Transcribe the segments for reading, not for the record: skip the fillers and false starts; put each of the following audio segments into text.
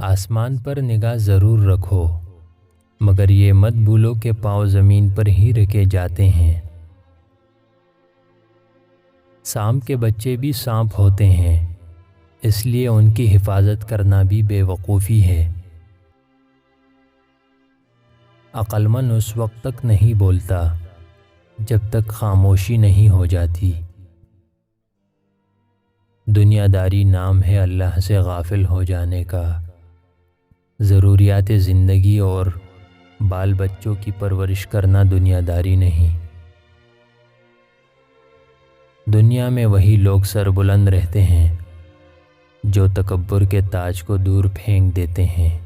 آسمان پر نگاہ ضرور رکھو، مگر یہ مت بھولو کہ پاؤں زمین پر ہی رکھے جاتے ہیں۔ سانپ کے بچے بھی سانپ ہوتے ہیں، اس لیے ان کی حفاظت کرنا بھی بے وقوفی ہے۔ عقل مند اس وقت تک نہیں بولتا جب تک خاموشی نہیں ہو جاتی۔ دنیا داری نام ہے اللہ سے غافل ہو جانے کا۔ ضروریات زندگی اور بال بچوں کی پرورش کرنا دنیا داری نہیں۔ دنیا میں وہی لوگ سربلند رہتے ہیں جو تکبر کے تاج کو دور پھینک دیتے ہیں۔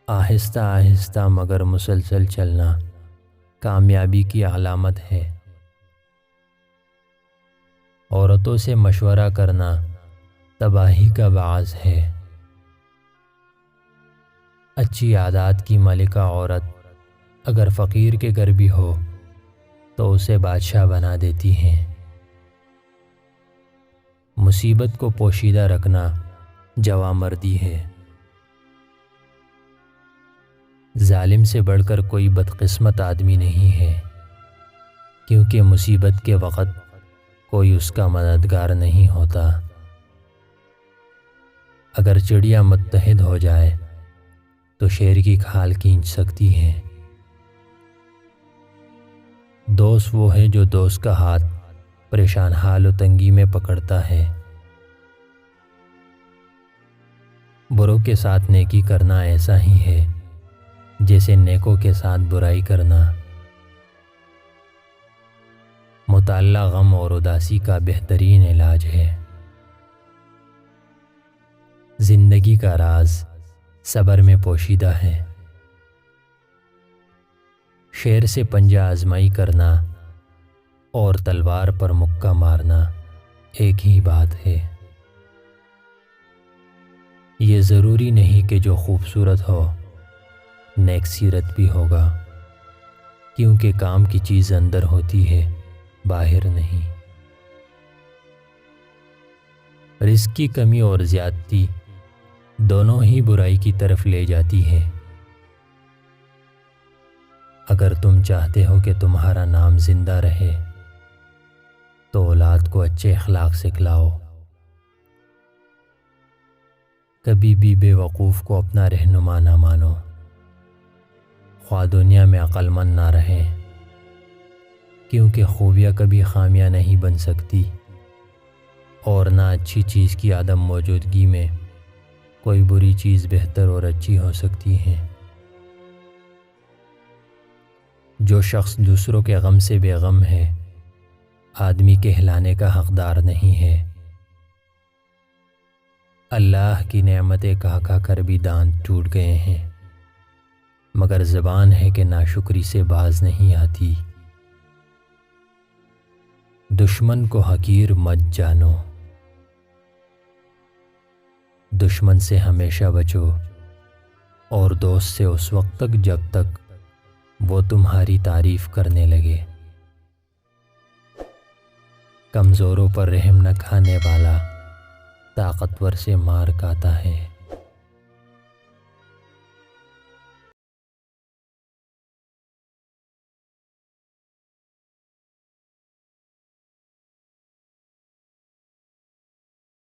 آہستہ آہستہ مگر مسلسل چلنا کامیابی کی علامت ہے۔ عورتوں سے مشورہ کرنا تباہی کا باعث ہے۔ اچھی عادات کی ملکہ عورت اگر فقیر کے گھر بھی ہو تو اسے بادشاہ بنا دیتی ہیں۔ مصیبت کو پوشیدہ رکھنا جوانمردی ہے۔ ظالم سے بڑھ کر کوئی بدقسمت آدمی نہیں ہے، کیونکہ مصیبت کے وقت کوئی اس کا مددگار نہیں ہوتا۔ اگر چڑیا متحد ہو جائے تو شیر کی کھال کھینچ سکتی ہے۔ دوست وہ ہے جو دوست کا ہاتھ پریشان حال و تنگی میں پکڑتا ہے۔ بروں کے ساتھ نیکی کرنا ایسا ہی ہے جیسے نیکوں کے ساتھ برائی کرنا۔ مطالعہ غم اور اداسی کا بہترین علاج ہے۔ زندگی کا راز صبر میں پوشیدہ ہے۔ شیر سے پنجہ آزمائی کرنا اور تلوار پر مکہ مارنا ایک ہی بات ہے۔ یہ ضروری نہیں کہ جو خوبصورت ہو نیک سیرت بھی ہوگا، کیونکہ کام کی چیز اندر ہوتی ہے باہر نہیں۔ رزق کی کمی اور زیادتی دونوں ہی برائی کی طرف لے جاتی ہے۔ اگر تم چاہتے ہو کہ تمہارا نام زندہ رہے تو اولاد کو اچھے اخلاق سکھلاؤ۔ کبھی بھی بے وقوف کو اپنا رہنما نہ مانو، خواہ دنیا میں عقل مند نہ رہے، کیونکہ خوبیاں کبھی خامیاں نہیں بن سکتی، اور نہ اچھی چیز کی عدم موجودگی میں کوئی بری چیز بہتر اور اچھی ہو سکتی ہے۔ جو شخص دوسروں کے غم سے بے غم ہے آدمی کہلانے کا حقدار نہیں ہے۔ اللہ کی نعمتیں کہہ کہہ کر بھی دانت ٹوٹ گئے ہیں، مگر زبان ہے کہ ناشکری سے باز نہیں آتی۔ دشمن کو حقیر مت جانو، دشمن سے ہمیشہ بچو، اور دوست سے اس وقت تک جب تک وہ تمہاری تعریف کرنے لگے۔ کمزوروں پر رحم نہ کھانے والا طاقتور سے مار کھاتا ہے۔